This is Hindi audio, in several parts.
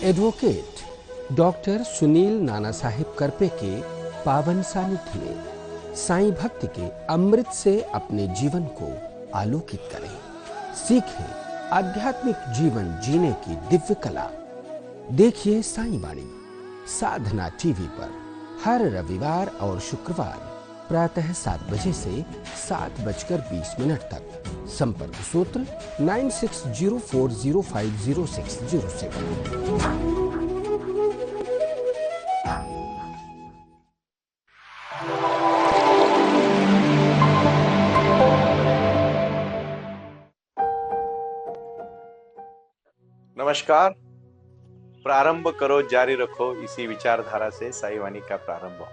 एडवोकेट डॉक्टर सुनील नाना साहिब करपे के पावन सानिध्य में साईं भक्ति के अमृत से अपने जीवन को आलोकित करें। सीखें आध्यात्मिक जीवन जीने की दिव्य कला। देखिए साईं वाणी साधना टीवी पर हर रविवार और शुक्रवार प्रातः 7 बजे से 7:20 तक। संपर्क सूत्र 9604050607। नमस्कार। प्रारंभ करो जारी रखो, इसी विचारधारा से साईं वाणी का प्रारंभ हो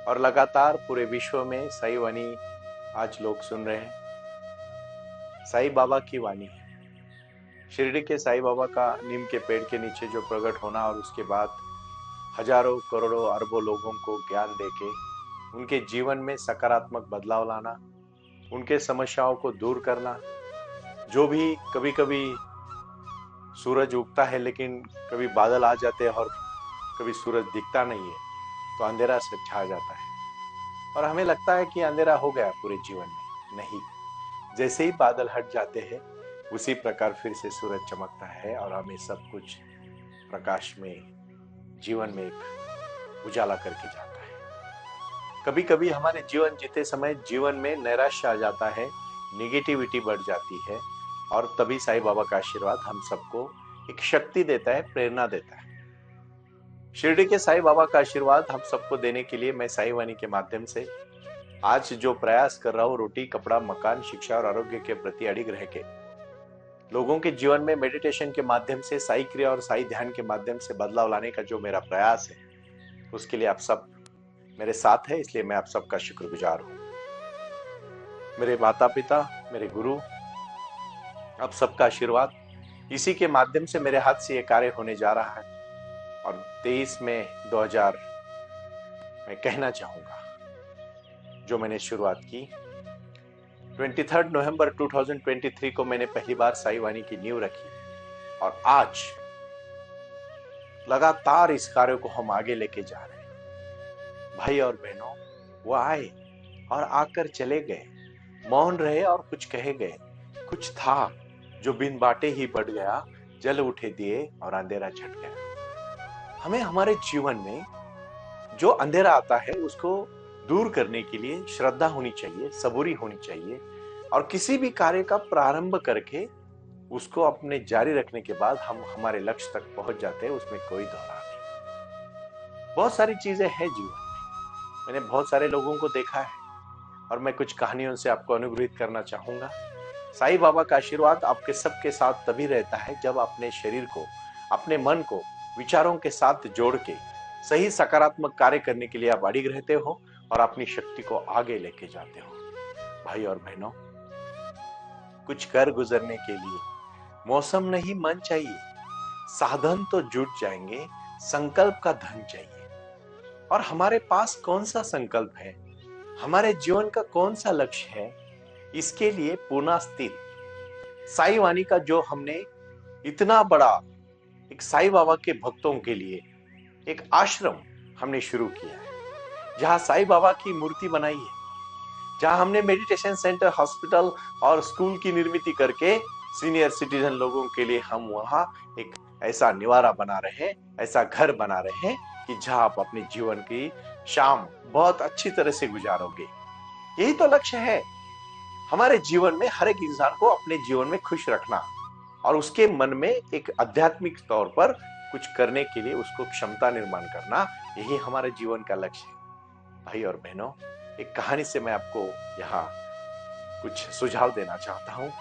और लगातार पूरे विश्व में साईं वाणी आज लोग सुन रहे हैं। साईं बाबा की वाणी, शिरडी के साईं बाबा का नीम के पेड़ के नीचे जो प्रकट होना और उसके बाद हजारों करोड़ों अरबों लोगों को ज्ञान देके उनके जीवन में सकारात्मक बदलाव लाना, उनके समस्याओं को दूर करना। जो भी कभी कभी सूरज उगता है लेकिन कभी बादल आ जाते हैं और कभी सूरज दिखता नहीं है, तो अंधेरा से छा जाता है और हमें लगता है कि अंधेरा हो गया पूरे जीवन में। नहीं, जैसे ही बादल हट जाते हैं उसी प्रकार फिर से सूरज चमकता है और हमें सब कुछ प्रकाश में, जीवन में एक उजाला करके जाता है। कभी कभी हमारे जीवन जीते समय जीवन में नैराश्य आ जाता है, निगेटिविटी बढ़ जाती है और तभी साईं बाबा का आशीर्वाद हम सबको एक शक्ति देता है, प्रेरणा देता है। शिरडी के साईं बाबा का आशीर्वाद हम सबको देने के लिए मैं साईं वाणी के माध्यम से आज जो प्रयास कर रहा हूँ, रोटी कपड़ा मकान शिक्षा और आरोग्य के प्रति अडिग रह के लोगों के जीवन में मेडिटेशन के माध्यम से, साई क्रिया और साई ध्यान के माध्यम से बदलाव लाने का जो मेरा प्रयास है, उसके लिए आप सब मेरे साथ है, इसलिए मैं आप सबका शुक्रगुजार हूँ। मेरे माता पिता, मेरे गुरु, आप सबका आशीर्वाद, इसी के माध्यम से मेरे हाथ से ये कार्य होने जा रहा है। और 23 मई 2000 मैं कहना चाहूंगा, जो मैंने शुरुआत की 23 नवंबर 2023 को मैंने पहली बार साईं वाणी की नींव रखी और आज लगातार इस कार्य को हम आगे लेके जा रहे हैं। भाई और बहनों, वो आए और आकर चले गए, मौन रहे और कुछ कहे गए। कुछ था जो बिन बाटे ही बढ़ गया, जल उठे दिए और अंधेरा छट गया। हमें हमारे जीवन में जो अंधेरा आता है उसको दूर करने के लिए श्रद्धा होनी चाहिए, सबूरी होनी चाहिए और किसी भी कार्य का प्रारंभ करके उसको अपने जारी रखने के बाद हम हमारे लक्ष्य तक पहुंच जाते हैं, उसमें कोई दोहरा नहीं। बहुत सारी चीजें हैं जीवन में, मैंने बहुत सारे लोगों को देखा है और मैं कुछ कहानियों से आपको अनुग्रहित करना चाहूंगा। साईं बाबा का आशीर्वाद आपके सबके साथ तभी रहता है जब अपने शरीर को, अपने मन को विचारों के साथ जोड़ के सही सकारात्मक कार्य करने के लिए आप अडिग रहते हो और अपनी शक्ति को आगे लेके जाते हो। भाई और बहनों, कुछ कर गुजरने के लिए मौसम नहीं मन चाहिए, साधन तो जुट जाएंगे, संकल्प का धन चाहिए। और हमारे पास कौन सा संकल्प है, हमारे जीवन का कौन सा लक्ष्य है, इसके लिए पुनः स्थित साईं वाणी का जो हमने इतना बड़ा एक साईं बाबा के भक्तों के लिए एक आश्रम हमने शुरू किया है, जहां साईं बाबा की मूर्ति बनाई है, जहां हमने मेडिटेशन सेंटर, हॉस्पिटल और स्कूल की निर्मित करके सीनियर सिटीजन लोगों के लिए हम वहां एक ऐसा निवारा बना रहे हैं, ऐसा घर बना रहे हैं कि जहां आप अपने जीवन की शाम बहुत अच्छी तरह से गुजारोगे। यही तो लक्ष्य है हमारे जीवन में, हर एक इंसान को अपने जीवन में खुश रखना और उसके मन में एक आध्यात्मिक तौर पर कुछ करने के लिए उसको क्षमता निर्माण करना, यही हमारे जीवन का लक्ष्य है। भाई और बहनों, एक कहानी से मैं आपको यहाँ कुछ सुझाव देना चाहता हूँ,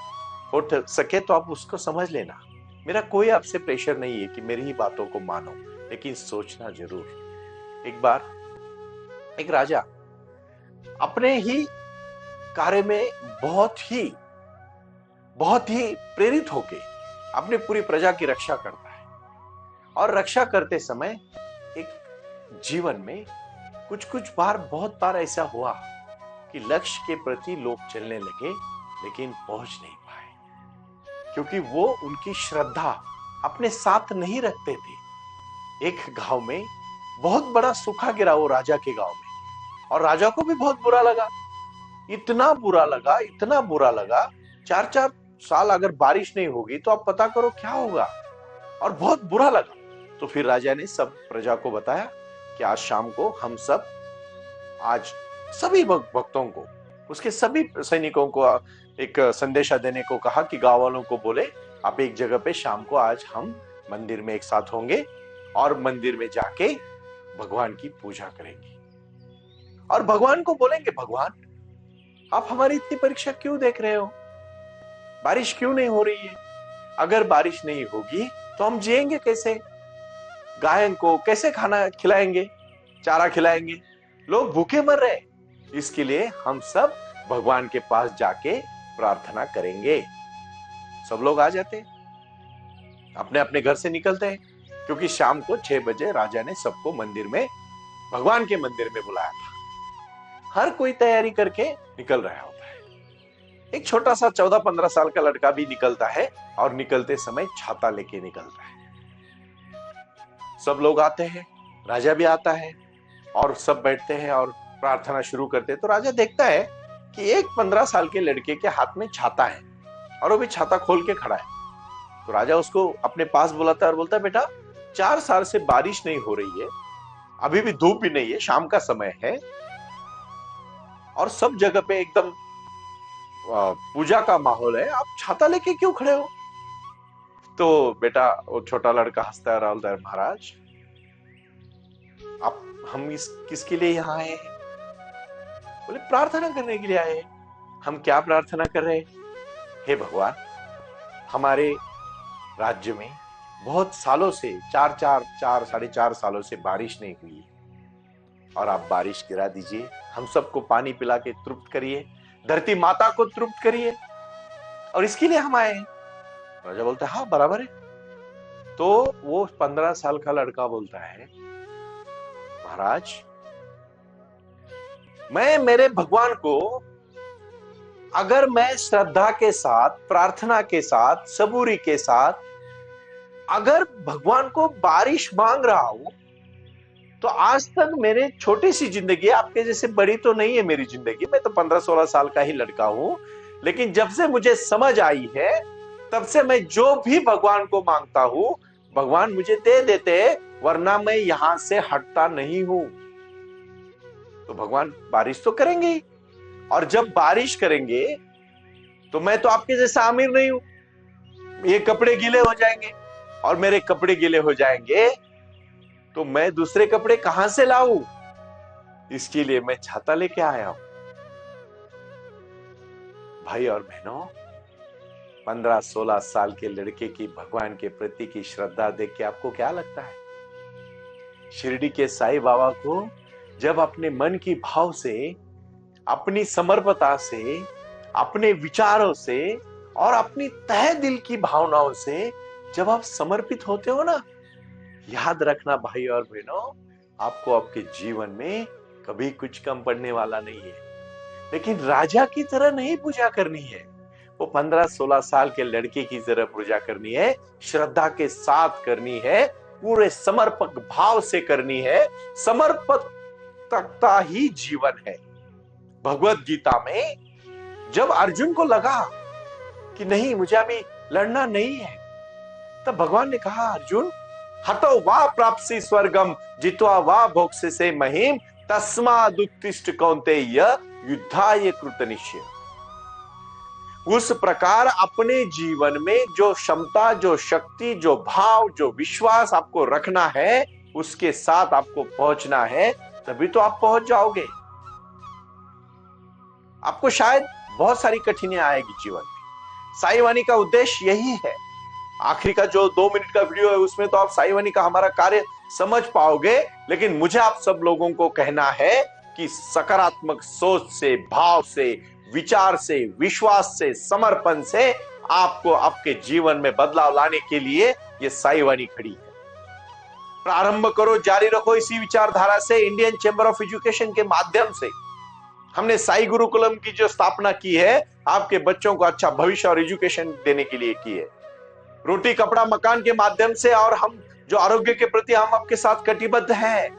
हो सके तो आप उसको समझ लेना। मेरा कोई आपसे प्रेशर नहीं है कि मेरी ही बातों को मानो, लेकिन सोचना जरूर। एक बार एक राजा अपने ही कार्य में बहुत ही प्रेरित होके अपनी पूरी प्रजा की रक्षा करता है और रक्षा करते समय एक जीवन में कुछ बार, बहुत बार ऐसा हुआ कि लक्ष्य के प्रति लोग चलने लगे लेकिन पहुंच नहीं पाए, क्योंकि वो उनकी श्रद्धा अपने साथ नहीं रखते थे। एक गांव में बहुत बड़ा सूखा गिरा, वो राजा के गांव में, और राजा को भी बहुत बुरा लगा। इतना बुरा लगा, इतना बुरा लगा, 4-4 साल अगर बारिश नहीं होगी तो आप पता करो क्या होगा। और बहुत बुरा लगा। तो फिर राजा ने सब प्रजा को बताया कि आज शाम को हम सब, आज सभी भक्तों को, उसके सभी सैनिकों को एक संदेशा देने को कहा कि गांव वालों को बोले आप एक जगह पे शाम को आज हम मंदिर में एक साथ होंगे और मंदिर में जाके भगवान की पूजा करेंगे और भगवान को बोलेंगे, भगवान आप हमारी इतनी परीक्षा क्यों देख रहे हो? बारिश क्यों नहीं हो रही है? अगर बारिश नहीं होगी तो हम जिएंगे कैसे? गाय को कैसे खाना खिलाएंगे, चारा खिलाएंगे? लोग भूखे मर रहे। इसके लिए हम सब भगवान के पास जाके प्रार्थना करेंगे। सब लोग आ जाते, अपने अपने घर से निकलते हैं, क्योंकि शाम को 6 बजे राजा ने सबको मंदिर में, भगवान के मंदिर में बुलाया था। हर कोई तैयारी करके निकल रहा होता है। एक छोटा सा 14-15 साल का लड़का भी निकलता है और निकलते समय छाता लेके निकलता है। सब लोग आते हैं, राजा भी आता है और सब बैठते हैं और प्रार्थना शुरू करते हैं। तो राजा देखता है कि एक 15 साल के लड़के के हाथ में छाता है और वो भी छाता खोल के खड़ा है। तो राजा उसको अपने पास बुलाता है और बोलता है, बेटा 4 साल से बारिश नहीं हो रही है, अभी भी धूप भी नहीं है, शाम का समय है और सब जगह पे एकदम पूजा का माहौल है, आप छाता लेके क्यों खड़े हो? तो बेटा वो छोटा लड़का हंसता है और बोलता है, महाराज आप हम किसके लिए यहाँ आए हैं? बोले प्रार्थना करने के लिए आए हैं। हम क्या प्रार्थना कर रहे हैं? हे भगवान, हमारे राज्य में बहुत सालों से 4.5 सालों से बारिश नहीं हुई और आप बारिश गिरा दीजिए, हम सबको पानी पिला के तृप्त करिए, धरती माता को तृप्त करिए, और इसके लिए हम आए हैं। राजा बोलता है, हाँ बराबर है। तो वो 15 साल का लड़का बोलता है, महाराज मैं मेरे भगवान को अगर मैं श्रद्धा के साथ, प्रार्थना के साथ, सबूरी के साथ अगर भगवान को बारिश मांग रहा हूं तो आज तक मेरे छोटी सी जिंदगी, आपके जैसे बड़ी तो नहीं है मेरी जिंदगी, मैं तो 15-16 साल का ही लड़का हूं, लेकिन जब से मुझे समझ आई है तब से मैं जो भी भगवान को मांगता हूं भगवान मुझे दे देते हैं, वरना मैं यहां से हटता नहीं हूं। तो भगवान बारिश तो करेंगे ही, और जब बारिश करेंगे तो मैं तो आपके जैसा अमीर नहीं हूं, ये कपड़े गीले हो जाएंगे, और मेरे कपड़े गीले हो जाएंगे तो मैं दूसरे कपड़े कहां से लाऊं? इसके लिए मैं छाता लेके आया हूं। भाई और बहनों, 15-16 साल के लड़के की भगवान के प्रति की श्रद्धा देख के आपको क्या लगता है? शिरडी के साईं बाबा को जब अपने मन की भाव से, अपनी समर्पणता से, अपने विचारों से और अपनी तहे दिल की भावनाओं से जब आप समर्पित होते हो ना, याद रखना भाई और बहनों, आपको आपके जीवन में कभी कुछ कम पड़ने वाला नहीं है। लेकिन राजा की तरह नहीं पूजा करनी है, वो 15-16 साल के लड़के की तरह पूजा करनी है, श्रद्धा के साथ करनी है, पूरे समर्पक भाव से करनी है। समर्पकता ही जीवन है। भगवत गीता में जब अर्जुन को लगा कि नहीं मुझे अभी लड़ना नहीं है, तब भगवान ने कहा, अर्जुन हतो वा प्राप्सि स्वर्गम जित्वा वा भोक्ष्यसे महीम तस्मादुत्तिष्ठ कौन्तेय युद्धाय कृतनिश्चय। उस प्रकार अपने जीवन में जो क्षमता, जो शक्ति, जो भाव, जो विश्वास आपको रखना है, उसके साथ आपको पहुंचना है, तभी तो आप पहुंच जाओगे। आपको शायद बहुत सारी कठिनाइयां आएगी जीवन में। साईं वाणी का उद्देश्य यही है। आखिरी का जो 2 मिनट का वीडियो है उसमें तो आप साईं वाणी का हमारा कार्य समझ पाओगे, लेकिन मुझे आप सब लोगों को कहना है कि सकारात्मक सोच से, भाव से, विचार से, विश्वास से, समर्पण से आपको आपके जीवन में बदलाव लाने के लिए ये साईं वाणी खड़ी है। प्रारंभ करो, जारी रखो इसी विचारधारा से। इंडियन चैंबर ऑफ एजुकेशन के माध्यम से हमने साई गुरुकुलम की जो स्थापना की है, आपके बच्चों को अच्छा भविष्य और एजुकेशन देने के लिए की है। रोटी कपड़ा मकान के माध्यम से, और हम जो आरोग्य के प्रति हम आपके साथ कटिबद्ध हैं,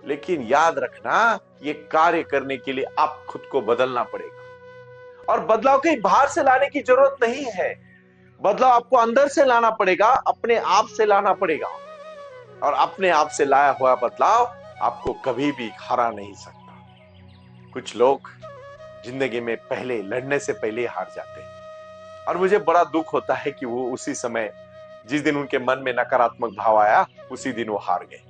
लेकिन याद रखना ये कार्य करने के लिए आप खुद को बदलना पड़ेगा। और बदलाव कहीं बाहर से लाने की जरूरत नहीं है, बदलाव आपको अंदर से लाना पड़ेगा, अपने आप से लाना पड़ेगा। और अपने आप से लाया हुआ बदलाव आपको कभी भी हरा नहीं सकता। कुछ लोग जिंदगी में पहले लड़ने से पहले हार जाते हैं, और मुझे बड़ा दुख होता है कि वो उसी समय, जिस दिन उनके मन में नकारात्मक भाव आया, उसी दिन वो हार गए।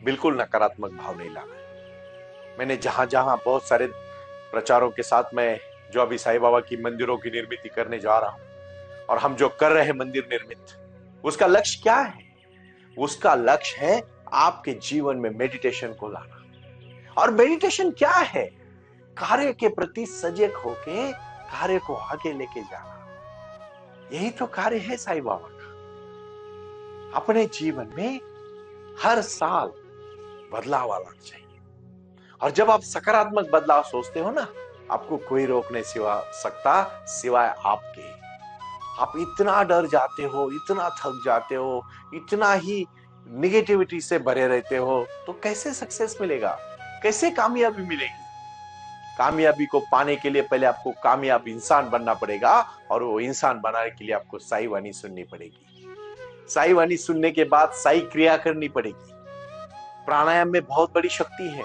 बिल्कुल नकारात्मक भाव नहीं लाना। मैंने जहां जहां बहुत सारे प्रचारों के साथ मैं जो अभी साईं बाबा की मंदिरों की निर्मित करने जा रहा हूं, और हम जो कर रहे हैं मंदिर निर्मित, उसका लक्ष्य क्या है? उसका लक्ष्य है आपके जीवन में मेडिटेशन को लाना। और मेडिटेशन क्या है? कार्य के प्रति सजग होके कार्य को आगे लेके जाना। यही तो कार्य है साईं बाबा का। अपने जीवन में हर साल बदलाव आना चाहिए, और जब आप सकारात्मक बदलाव सोचते हो ना, आपको कोई रोक नहीं सकता सिवाय आपके। आप इतना डर जाते हो, इतना थक जाते हो, इतना ही निगेटिविटी से भरे रहते हो, तो कैसे सक्सेस मिलेगा, कैसे कामयाबी मिलेगी? कामयाबी को पाने के लिए पहले आपको कामयाब इंसान बनना पड़ेगा, और वो इंसान बनाने के लिए आपको साई वाणी सुननी पड़ेगी। साई वाणी सुनने के बाद साई क्रिया करनी पड़ेगी। प्राणायाम में बहुत बड़ी शक्ति है।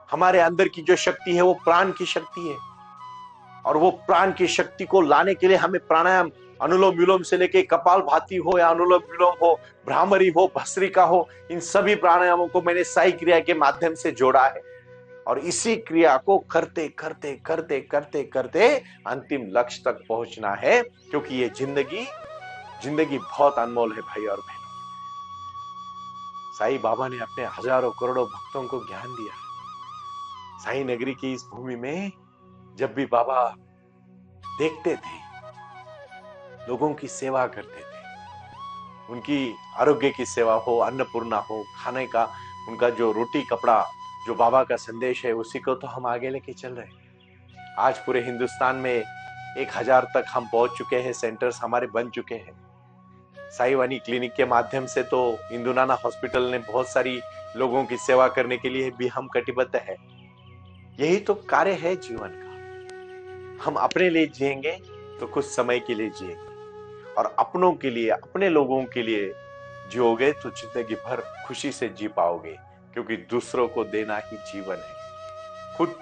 हमारे अंदर की जो शक्ति है वो प्राण की शक्ति है, और वो प्राण की शक्ति को लाने के लिए हमें प्राणायाम, अनुलोम विलोम से लेके कपालभाति हो या अनुलोम विलोम हो, भ्रामरी हो, भस्त्रिका हो, इन सभी प्राणायामों को मैंने साई क्रिया के माध्यम से जोड़ा है। और इसी क्रिया को करते करते करते करते करते अंतिम लक्ष्य तक पहुंचना है, क्योंकि ये जिंदगी बहुत अनमोल है भाई और बहनों। साईं बाबा ने अपने हजारों करोड़ों भक्तों को ज्ञान दिया। साई नगरी की इस भूमि में जब भी बाबा देखते थे, लोगों की सेवा करते थे, उनकी आरोग्य की सेवा हो, अन्नपूर्णा हो, खाने का उनका जो रोटी कपड़ा, जो बाबा का संदेश है, उसी को तो हम आगे लेके चल रहे हैं। आज पूरे हिंदुस्तान में 1000 तक हम पहुंच चुके हैं, सेंटर्स हमारे बन चुके हैं। साई वाणी क्लिनिक के माध्यम से तो इंदुनाना हॉस्पिटल ने बहुत सारी लोगों की सेवा करने के लिए भी हम कटिबद्ध है। यही तो कार्य है जीवन का। हम अपने लिए जिएंगे तो कुछ समय के लिए जिएंगे, और अपनों के लिए, अपने लोगों के लिए जियोगे तो जिंदगी भर खुशी से जी पाओगे, क्योंकि दूसरों को देना ही जीवन है। खुद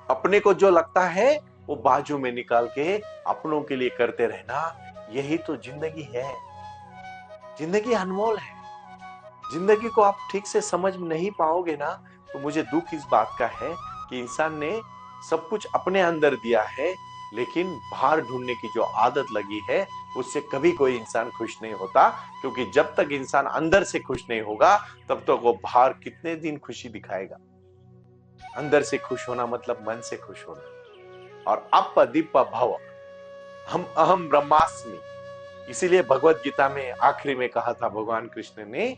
अपने को जो लगता है वो बाजू में निकाल के अपनों के लिए करते रहना, यही तो जिंदगी है। जिंदगी अनमोल है। जिंदगी को आप ठीक से समझ नहीं पाओगे ना, तो मुझे दुख इस बात का है कि इंसान ने सब कुछ अपने अंदर दिया है, लेकिन बाहर ढूंढने की जो आदत लगी है, उससे कभी कोई इंसान खुश नहीं होता। क्योंकि जब तक इंसान अंदर से खुश नहीं होगा, तब तक वो बाहर कितने दिन खुशी दिखाएगा। अंदर से खुश होना मतलब मन से खुश होना। और अप दीप भव हम अहम ब्रह्मास्मि, इसीलिए भगवत गीता में आखिरी में कहा था भगवान कृष्ण ने,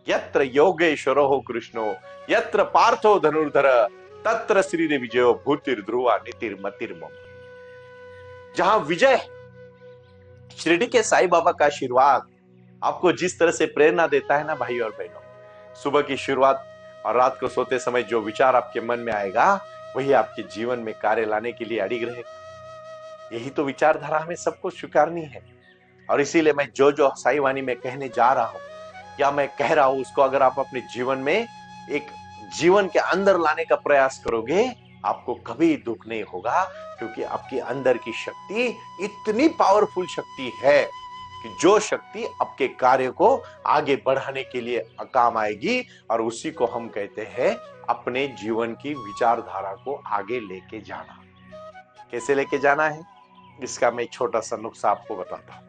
यत्र योगेश्वरो कृष्णो यत्र पार्थो धनुर्धर तत्र श्री विजयो भूतिर ध्रुवा नीतिर्मतिर्मम। जहां विजय, शिरडी के साईं बाबा का आशीर्वाद आपको जिस तरह से प्रेरणा देता है ना भाई और बहनों, सुबह की शुरुआत और रात को सोते समय जो विचार आपके मन में आएगा, वही आपके जीवन में कार्य लाने के लिए अड़िग रहेगा। यही तो विचारधारा हमें सबको स्वीकारनी है। और इसीलिए मैं जो जो साईं वाणी में कहने जा रहा हूं या मैं कह रहा हूं, उसको अगर आप अपने जीवन में एक जीवन के अंदर लाने का प्रयास करोगे, आपको कभी दुख नहीं होगा। क्योंकि आपके अंदर की शक्ति इतनी पावरफुल शक्ति है कि जो शक्ति आपके कार्य को आगे बढ़ाने के लिए काम आएगी, और उसी को हम कहते हैं अपने जीवन की विचारधारा को आगे लेके जाना। कैसे लेके जाना है, इसका मैं छोटा सा नुस्खा आपको बताता हूं।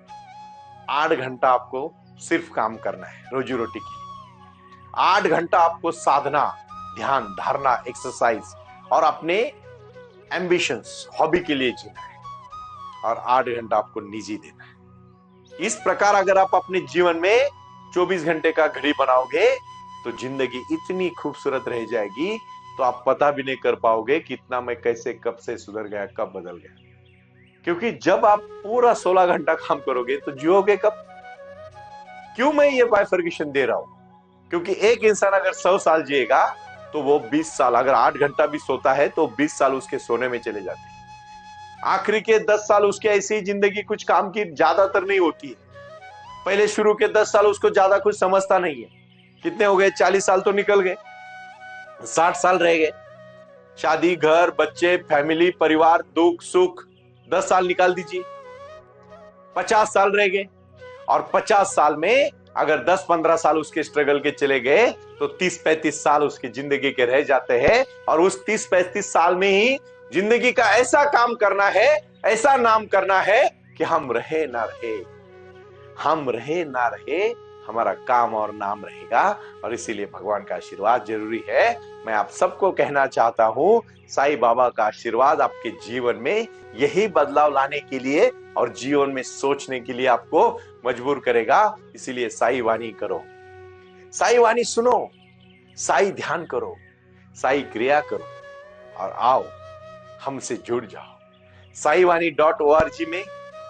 8 घंटा आपको सिर्फ काम करना है रोजी रोटी के लिए। 8 घंटा आपको साधना, ध्यान, धारणा, एक्सरसाइज और अपने एम्बिशंस, हॉबी के लिए जीना है। और 8 घंटा आपको निजी देना है। इस प्रकार अगर आप अपने जीवन में 24 घंटे का घड़ी बनाओगे, तो जिंदगी इतनी खूबसूरत रह जाएगी, तो आप पता भी नहीं कर पाओगे कि इतना मैं कैसे, कब से सुधर गया, कब बदल गया। क्योंकि जब आप पूरा 16 घंटा काम करोगे तो जियोगे कब? क्यों मैं ये बाइफर्केशन दे रहा हूं? क्योंकि एक इंसान अगर 100 साल जिएगा तो वो 20 साल, अगर 8 घंटा भी सोता है तो 20 साल उसके सोने में चले जाते हैं। आखिरी के 10 साल उसकी ऐसी ही जिंदगी कुछ काम की ज्यादातर नहीं होती है। पहले शुरू के 10 साल उसको ज्यादा कुछ समझता नहीं है। कितने हो गए? 40 साल तो निकल गए, 60 साल रह गए। शादी, घर, बच्चे, फैमिली, परिवार, दुख सुख, 10 साल निकाल दीजिए, 50 साल रह गए। और 50 साल में अगर 10-15 साल उसके स्ट्रगल के चले गए तो 30-35 साल उसकी जिंदगी के रह जाते हैं। और उस 30-35 साल में ही जिंदगी का ऐसा काम करना है, ऐसा नाम करना है कि हम रहे ना रहे, हम रहे ना रहे, हमारा काम और नाम रहेगा। और इसीलिए भगवान का आशीर्वाद जरूरी है। मैं आप सबको कहना चाहता हूं, साईं बाबा का आशीर्वाद आपके जीवन में यही बदलाव लाने के लिए और जीवन में सोचने के लिए आपको मजबूर करेगा। इसीलिए साईं वाणी करो, साईं वाणी सुनो, साईं ध्यान करो, साईं क्रिया करो और आओ हमसे जुड़ जाओ। साईवाणी.org में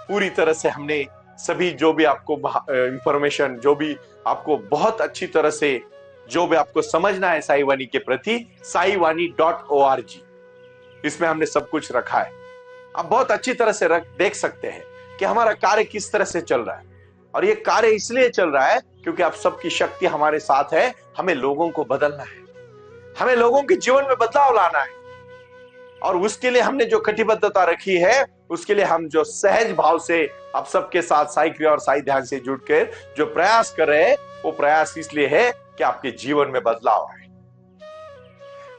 पूरी तरह से हमने सभी जो भी आपको इंफॉर्मेशन, जो भी आपको बहुत अच्छी तरह से जो भी आपको समझना है साईं वाणी के प्रति, साईवाणी.org, इसमें हमने सब कुछ रखा है। आप बहुत अच्छी तरह से देख सकते हैं कि हमारा कार्य किस तरह से चल रहा है। और ये कार्य इसलिए चल रहा है क्योंकि आप सबकी शक्ति हमारे साथ है। हमें लोगों को बदलना है, हमें लोगों के जीवन में बदलाव लाना है। और उसके लिए हमने जो कटिबद्धता रखी है, उसके लिए हम जो सहज भाव से आप सबके साथ साईं क्रिया और साईं ध्यान से जुड़कर जो प्रयास कर रहे हैं, वो प्रयास इसलिए है कि आपके जीवन में बदलाव आए।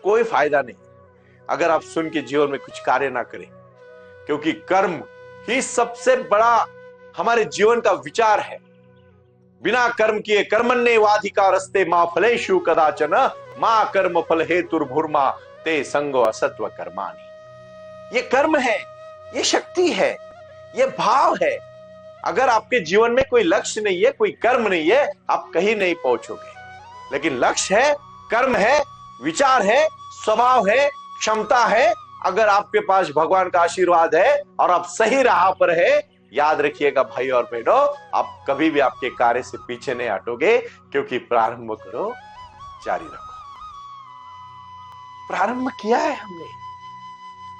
कोई फायदा नहीं अगर आप सुन के जीवन में कुछ कार्य ना करें, क्योंकि कर्म ही सबसे बड़ा हमारे जीवन का विचार है। बिना कर्म किए कर्मण्येवाधिकारस्ते मा फलेषु कदाचन मा कर्म फल हेतुर्भुर्मा ते संगो असत्व कर्माणि। ये कर्म है, ये शक्ति है, ये भाव है। अगर आपके जीवन में कोई लक्ष्य नहीं है, कोई कर्म नहीं है, आप कहीं नहीं पहुंचोगे। लेकिन लक्ष्य है, कर्म है, विचार है, स्वभाव है, क्षमता है। अगर आपके पास भगवान का आशीर्वाद है और आप सही राह पर है, याद रखिएगा भाई और बहनों, आप कभी भी आपके कार्य से पीछे नहीं हटोगे। क्योंकि प्रारंभ करो, जारी रखो। प्रारंभ किया है हमने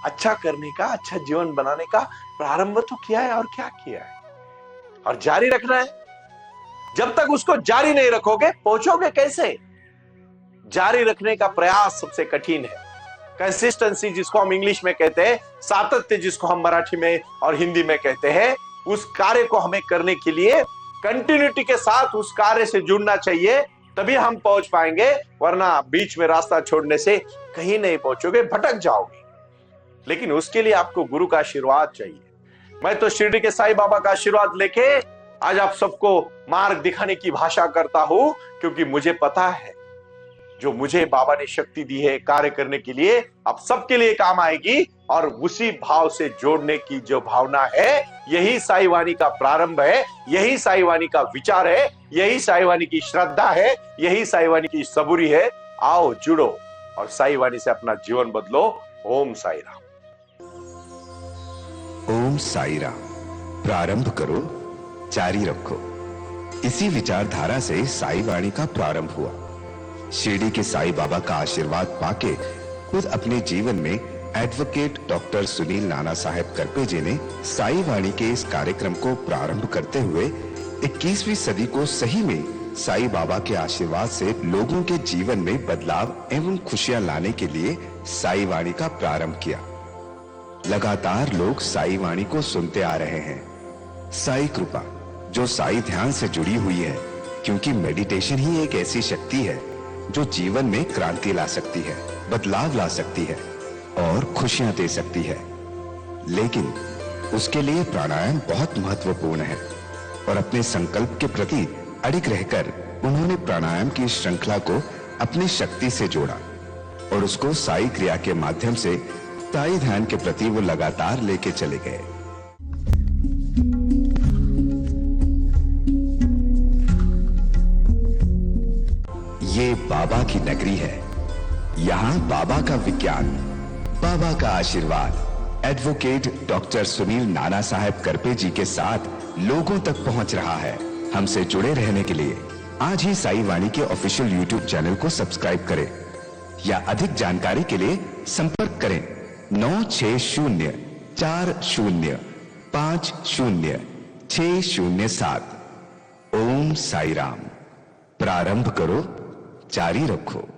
अच्छा करने का, अच्छा जीवन बनाने का प्रारंभ तो किया है। और क्या किया है? और जारी रखना है। जब तक उसको जारी नहीं रखोगे, पहुंचोगे कैसे? जारी रखने का प्रयास सबसे कठिन है। कंसिस्टेंसी जिसको हम इंग्लिश में कहते हैं, सातत्य जिसको हम मराठी में और हिंदी में कहते हैं, उस कार्य को हमें करने के लिए कंटिन्यूटी के साथ उस कार्य से जुड़ना चाहिए, तभी हम पहुंच पाएंगे। वरना बीच में रास्ता छोड़ने से कहीं नहीं पहुंचोगे, भटक जाओगे। लेकिन उसके लिए आपको गुरु का आशीर्वाद चाहिए। मैं तो शिरडी के साईं बाबा का आशीर्वाद लेके आज आप सबको मार्ग दिखाने की भाषा करता हूं, क्योंकि मुझे पता है जो मुझे बाबा ने शक्ति दी है कार्य करने के लिए, आप सबके लिए काम आएगी। और उसी भाव से जोड़ने की जो भावना है, यही साईं वाणी का प्रारंभ है, यही साईं वाणी का विचार है, यही साईं वाणी की श्रद्धा है, यही साईं वाणी की सबूरी है। आओ जुड़ो और साईं वाणी से अपना जीवन बदलो। ओम साई राम। ओम साई राम। प्रारंभ करो, जारी रखो। इसी विचारधारा से साईं वाणी का प्रारंभ हुआ। शिरडी के साईं बाबा का आशीर्वाद पाके खुद अपने जीवन में एडवोकेट डॉक्टर सुनील नाना साहेब करपे जी ने साईं वाणी के इस कार्यक्रम को प्रारंभ करते हुए 21वीं सदी को सही में साईं बाबा के आशीर्वाद से लोगों के जीवन में बदलाव एवं खुशियां लाने के लिए साईं वाणी का प्रारंभ किया। लगातार लोग साईं वाणी को सुनते आ रहे हैं। साईं कृपा जो साईं ध्यान से जुड़ी हुई है, क्योंकि मेडिटेशन ही एक ऐसी शक्ति है जो जीवन में क्रांति ला सकती है, बदलाव ला सकती है और खुशियां दे सकती है। लेकिन उसके लिए प्राणायाम बहुत महत्वपूर्ण है। और अपने संकल्प के प्रति अडिग रहकर उन्होंने प्राणायाम की श्रृंखला को अपनी शक्ति से जोड़ा और उसको साईं क्रिया के माध्यम से साईं ध्यान के प्रति वो लगातार लेके चले गए। ये बाबा की नगरी है। यहाँ बाबा का विज्ञान, बाबा का आशीर्वाद, एडवोकेट डॉक्टर सुनील नाना साहेब करपे जी के साथ लोगों तक पहुंच रहा है। हमसे जुड़े रहने के लिए आज ही साई वाणी के ऑफिशियल यूट्यूब चैनल को सब्सक्राइब करें या अधिक जानकारी के लिए संपर्क करें 9604050607। ओम साई राम। प्रारंभ करो, जारी रखो।